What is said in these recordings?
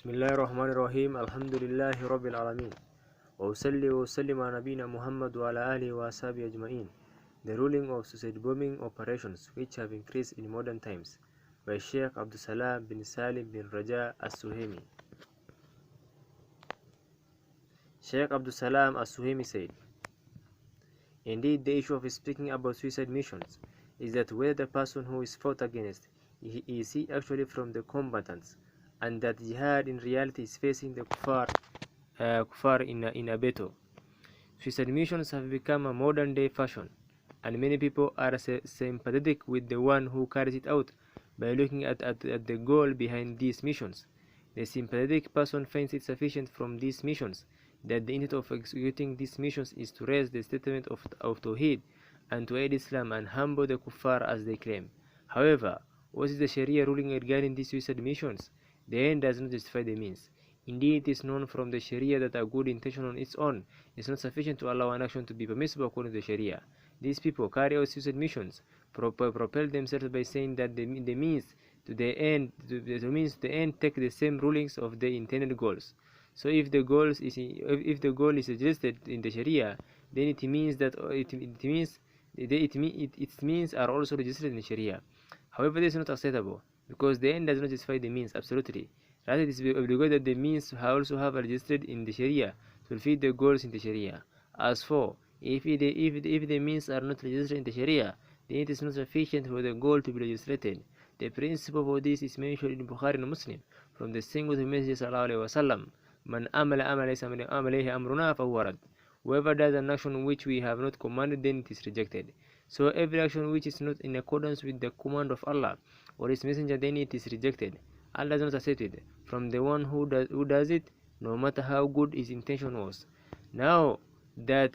بسم الله الرحمن الرحيم الحمد لله رب العالمين وأصلي وأسلم على نبينا Muhammad وعلى آله وأصحابه أجمعين. The ruling of suicide bombing operations which have increased in modern times by Sheikh Abdul Salam bin Salim bin Raja As-Suhaimi. Sheikh Abdul Salam As-Suhaimi said, "Indeed, the issue of speaking about suicide missions is that whether the person who is fought against is he actually from the combatants, and that jihad in reality is facing the kuffar in a battle. Suicide missions have become a modern day fashion, and many people are sympathetic with the one who carries it out by looking at the goal behind these missions. The sympathetic person finds it sufficient from these missions that the intent of executing these missions is to raise the statement of Tawheed and to aid Islam and humble the kuffar as they claim. However, what is the Sharia ruling regarding these suicide missions? The end does not justify the means. Indeed, it is known from the Sharia that a good intention on its own is not sufficient to allow an action to be permissible according to the Sharia. These people carry out suicide missions, propel themselves by saying that the means to the end take the same rulings of the intended goals. So if the goal is suggested in the Sharia, then it means that its means are also registered in the Sharia. However, this is not acceptable because the end does not justify the means absolutely. Rather, it is obligatory that the means also have registered in the Sharia to fulfill the goals in the Sharia. As for if the means are not registered in the Sharia, then it is not sufficient for the goal to be registered. The principle for this is mentioned in Bukhari and Muslim from the saying of the Messenger sallallahu alaihi wasallam, "Man amala laysa alayhi amruna fahuwa rad." Whoever does an action which we have not commanded, then it is rejected. So every action which is not in accordance with the command of Allah or His Messenger, then it is rejected. Allah does not accept it from the one who does it, no matter how good his intention was. Now that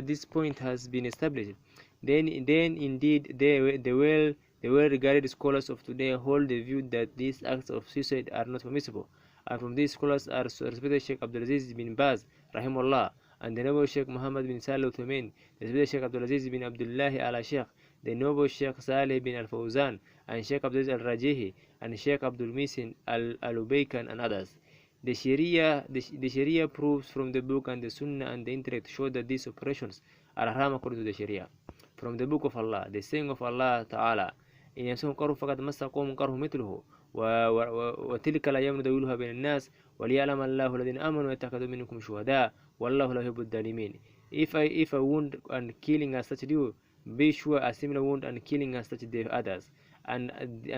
this point has been established, then indeed the well-regarded scholars of today hold the view that these acts of suicide are not permissible. And from these scholars are respected Sheikh Abdulaziz bin Baz, rahimahullah, and the noble Sheikh Muhammad bin Salih Al-Uthaymeen, the respected Sheikh Abdulaziz bin Abdullah Al-Sheikh, the noble Sheikh Saleh bin Al-Fawzan, and Sheikh Abdulaziz Al-Rajihi, and Sheikh Abdul Misin Al-Ubaykan, and others. The Sharia proves from the book and the Sunnah and the intellect show that these operations are haram according to the Sharia. From the book of Allah, the saying of Allah Ta'ala, إن يمسهم قرح فقد مس قوم قرح مثله وتلك الأيام نداولها بين الناس وليعلم الله الذين آمنوا ويتخذوا منكم شهداء والله لا يحب الظالمين. If a wound and killing has touched you, be sure a similar wound and killing has touched the others, and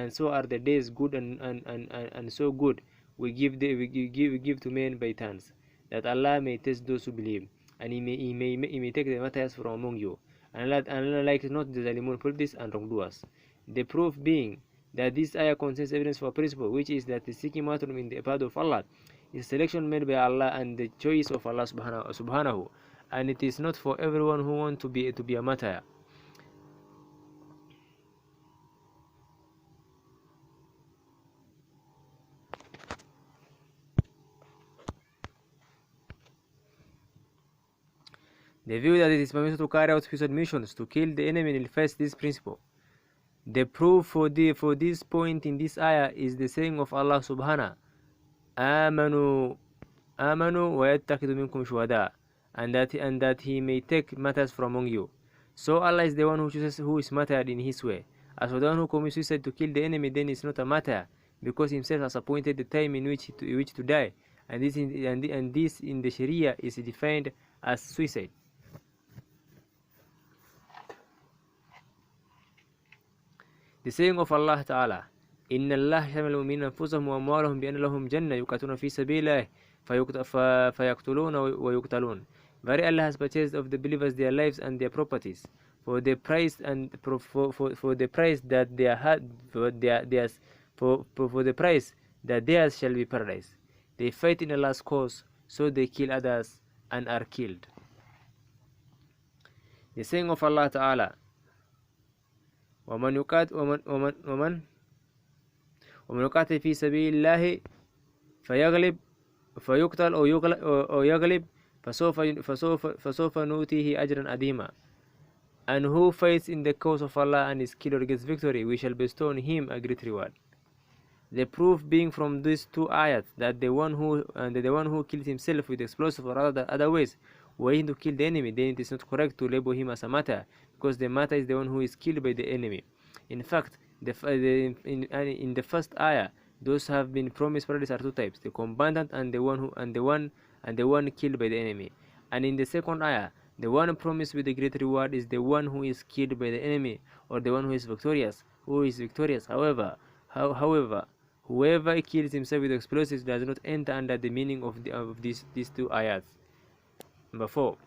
so are the days good and so good we give to men by turns, that Allah may test those who believe, and He may take the matters from among you, and Allah likes not the Zalimun, this and wrongdoers. The proof being that this ayah contains evidence for a principle, which is that the seeking matrum in the path of Allah is a selection made by Allah and the choice of Allah subhanahu, and it is not for everyone who wants to be a martyr. The view that it is permissible to carry out suicide missions to kill the enemy reflects this principle. The proof for this point in this ayah is the saying of Allah subhanahu, "Amanu wa yattakhidhu minkum shuhada," and that He may take matters from among you. So Allah is the one who chooses who is martyred in His way. As for the one who commits suicide to kill the enemy, then is not a martyr, because Himself has appointed the time in which to die, and this in the Sharia is defined as suicide. The saying of Allah Ta'ala, إن الله شمل المؤمنين أنفسهم وأموالهم بأن لهم جنة يقاتلون في سبيله فيقتلون ويقتلون. Very Allah has purchased of the believers their lives and their properties for the price that theirs shall be paradise. They fight in Allah's cause, so they kill others and are killed. The saying of Allah Ta'ala, ومن يقاتل في سبيل الله فيقتل أو يغلب فسوف نؤتيه أجرا عظيما. And who fights in the cause of Allah and is killed or gets victory, we shall bestow on him a great reward. The proof being from these two ayats that the one who kills himself with explosive or other ways waiting to kill the enemy, then it is not correct to label him as a martyr, because the martyr is the one who is killed by the enemy. In fact, in the first ayah, those who have been promised paradise are two types: the combatant and the one killed by the enemy. And in the second ayah, the one promised with the great reward is the one who is killed by the enemy, or the one who is victorious. However, whoever kills himself with explosives does not enter under the meaning of these two ayats. Number 4.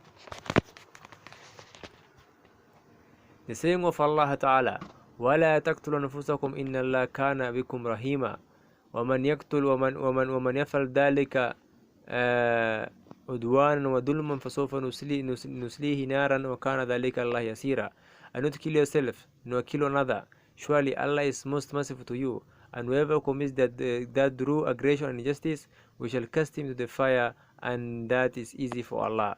The saying of Allah Ta'ala, وَلَا تَقْتُلُوا أَنفُسَكُمْ إِنَّ اللَّهَ كَانَ بِكُمْ رَحِيمًا وَمَنْ يَقْتُلْ وَمَنْ يَفْعَلْ ذَلِكَ عدوانا وظلما فسوف نسليه نارا وكان ذلك الله يسيرا. And not kill yourself, nor kill another. Surely Allah is most merciful to you. And whoever commits that through aggression and injustice, we shall cast him to the fire, and that is easy for Allah.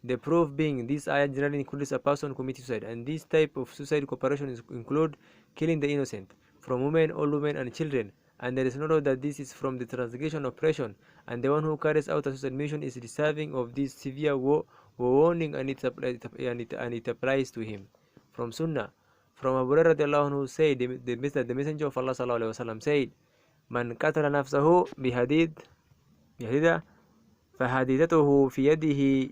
The proof being, this ayah generally includes a person committing suicide, and this type of suicide cooperation include killing the innocent, from women, old women, and children. And there is no doubt that this is from the transgression of oppression, and the one who carries out a suicide mission is deserving of this severe warning, and it applies to him. From Sunnah, from Abu Hurairah radiallahu anhu said, the Messenger of Allah sallallahu alaihi wasallam said, "Man qatala nafsahu bihadida فحديدته في يده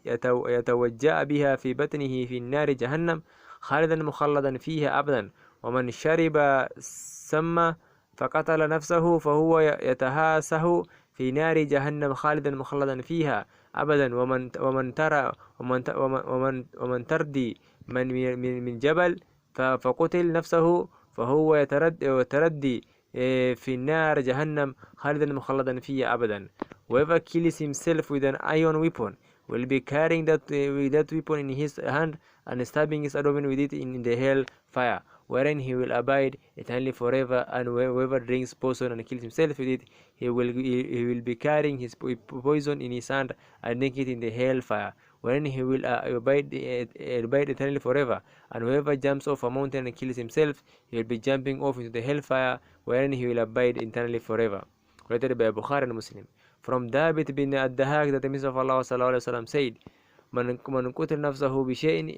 يتوجأ بها في بطنه في النار جهنم خالدا مخلدا فيها أبدا ومن شرب سم فقتل نفسه فهو يتهاسه في نار جهنم خالدا مخلدا فيها أبدا ومن تردي من جبل فقتل نفسه فهو يتردي في النار جهنم خالدا مخلدا فيها أبدا." Whoever kills himself with an iron weapon will be carrying that weapon in his hand and stabbing his abdomen with it in the hell fire, wherein he will abide eternally forever. And whoever drinks poison and kills himself with it, he will be carrying his poison in his hand and drink it in the hell fire, wherein he will abide eternally forever. And whoever jumps off a mountain and kills himself, he will be jumping off into the hell fire, wherein he will abide eternally forever. Related by Bukhari and Muslim. From David bin Ad-Dahak, that the Messenger of Allah sallallahu alaihi wasallam said, "Man qutil nafsahu bi shay'in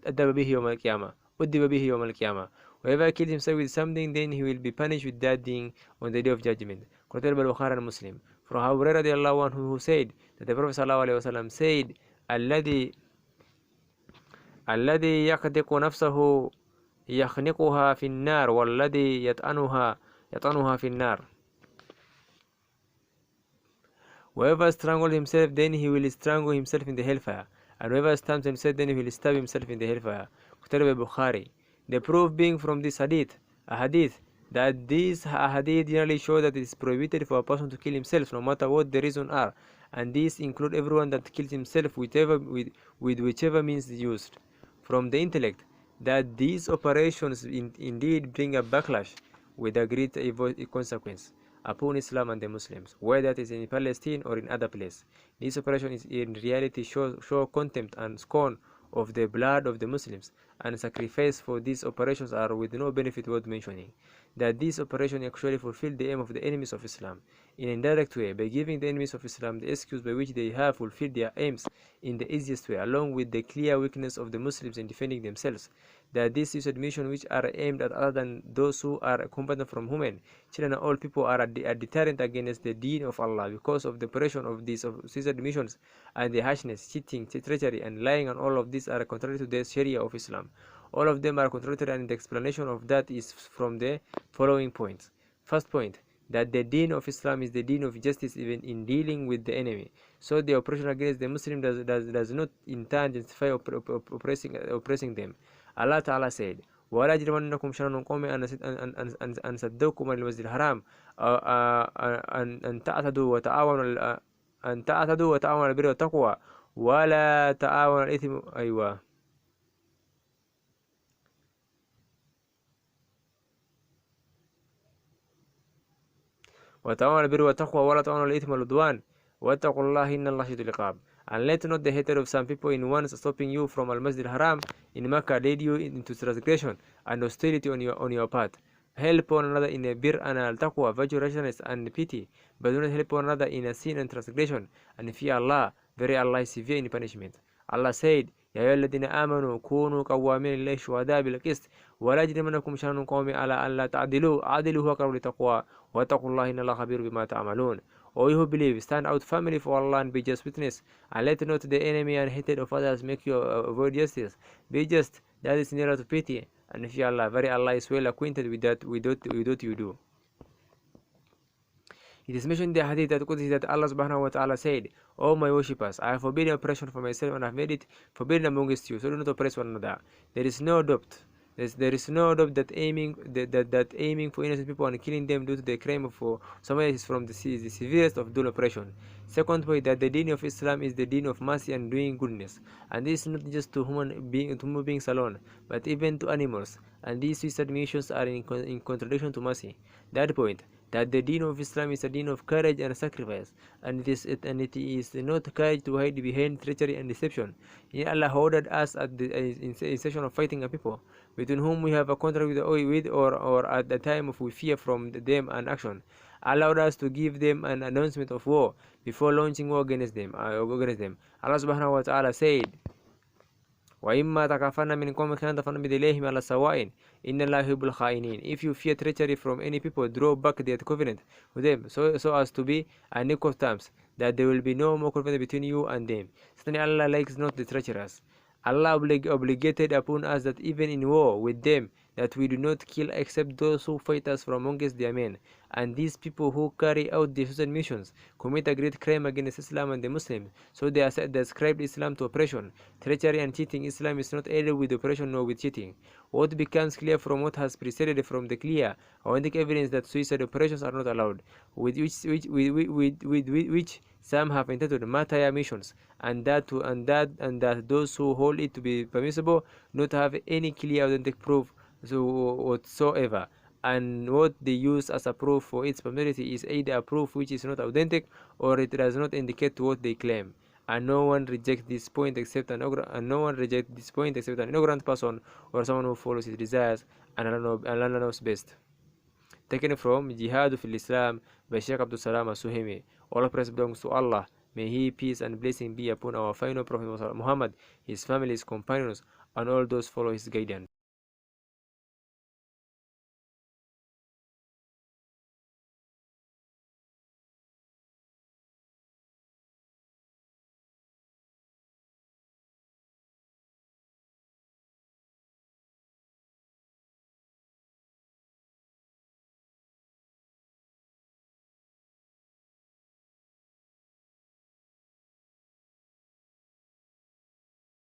adaba bihi yawm al-qiyamah, udiba bihi yawm al-qiyamah." Whoever kills himself with something, then he will be punished with that thing on the day of judgment. Quoted by Bukhari and Muslim. From Abu Hurairah radiallahu anhu, who said that the Prophet sallallahu alaihi wasallam said, "Alladhi yaqdiqu nafsahu yakhniquha fi an-nar, walladhi yat'anuha fi an-nar." Whoever strangles himself, then he will strangle himself in the hellfire, and whoever stabs himself, then he will stab himself in the hellfire. Quoted by Bukhari. The proof being from this hadith, that these hadith generally show that it is prohibited for a person to kill himself, no matter what the reason are, and these include everyone that kills himself with whichever means used. From the intellect, that these operations indeed bring a backlash with a great evil consequence upon Islam and the Muslims, whether it is in Palestine or in other place. This operation is in reality show contempt and scorn of the blood of the Muslims, and sacrifice for these operations are with no benefit worth mentioning. That these operations actually fulfill the aim of the enemies of Islam in an indirect way, by giving the enemies of Islam the excuse by which they have fulfilled their aims in the easiest way, along with the clear weakness of the Muslims in defending themselves. That these suicide missions, which are aimed at other than those who are combatant from women, children, and all people, are a deterrent against the deen of Allah, because of the operation of these suicide missions and the harshness, cheating, treachery, and lying, and all of these are contrary to the Sharia of Islam. All of them are contradictory, and the explanation of that is from the following points. First point, that the deen of Islam is the deen of justice even in dealing with the enemy. So the oppression against the Muslim does not in turn justify oppressing them. Allah Ta'ala said, وَلَا يَجْرِمَنَّكُمْ شَنَآنُ قَوْمٍ أَنْ صَدُّوكُمْ عَنِ الْمَسْجِدِ الْحَرَامِ أَنْ تَعْتَدُوا وَتَعَاوَنُوا عَلَى الْبِرِّ وَالتَّقْوَى وَلَا تَعَاوَنُوا عَلَى الْإِثْمِ وتعاونوا على البر والتقوى ولا تعاونوا على الإثم والعدوان واتقوا الله إن الله شديد العقاب. And let not the hatred of some people in once stopping you from Al-Masjid Haram in Makkah lead you into transgression and hostility on your part. help one another in a bir and al-taqwa, virtue, righteousness, and pity, but do not help one another in a sin and transgression, and fear Allah. Very Allah is severe in punishment. Allah said, يا أيها الذين آمنوا كونوا قوامين لله شهداء بالقسط ولا يجرمنكم شأن قوم على أن لا تعدلوا عدلوا هو أقرب للتقوى واتقوا الله إن الله خبير بما تعملون. O you who believe, stand out firmly for Allah and be just witness, and let not the enemy and hatred of others make you avoid justice. Be just, that is nearer to pity, and fear Allah. Very Allah is well acquainted with what you do. It is mentioned in the hadith that Allah subhanahu wa ta'ala said, O my worshippers, I have forbidden oppression for myself and I have made it forbidden amongst you, so do not oppress one another. There is no doubt. There is no doubt that aiming for innocent people and killing them due to the crime of someone is from the severest of dual oppression. Second point, that the deen of Islam is the deen of mercy and doing goodness, and this is not just to human beings alone, but even to animals. And these suicide missions are in contradiction to mercy. That point, that the deen of Islam is a deen of courage and sacrifice, and it is not courage to hide behind treachery and deception. Allah ordered us at the in session of fighting a people between whom we have a contract with or at the time of we fear from them an action. Allah ordered us to give them an announcement of war before launching war against them. Allah subhanahu wa ta'ala said, وَإِمَّا تَخَافَنَّ مِنْ قَوْمٍ خِيَانَةً فَانبِذْ إِلَيْهِمْ عَلَى سَوَاءٍ إِنَّ اللَّهَ يُحِبُّ الْخَائِنِينَ. If you fear treachery from any people, draw back their covenant with them, so as to be on equal terms, that there will be no more covenant between you and them. Certainly Allah likes not the treacherous. Allah obligated upon us that even in war with them, that we do not kill except those who fight us from amongst their men. And these people who carry out the suicide missions commit a great crime against Islam and the Muslims. So they ascribed Islam to oppression, treachery, and cheating. Islam is not either with oppression nor with cheating. What becomes clear from what has preceded from the clear, authentic evidence that suicide operations are not allowed, with which some have entitled martyr missions, and that those who hold it to be permissible not have any clear authentic proof whatsoever, and what they use as a proof for its permissibility is either a proof which is not authentic or it does not indicate what they claim. And no one rejects this point except an ignorant person or someone who follows his desires, and Allah knows best. Taken from Jihad fil Islam by Sheikh Abdul Salam As-Suhaimi. All praise belongs to Allah. May He, peace and blessing be upon our final Prophet Muhammad, his family, his companions, and all those follow his guidance.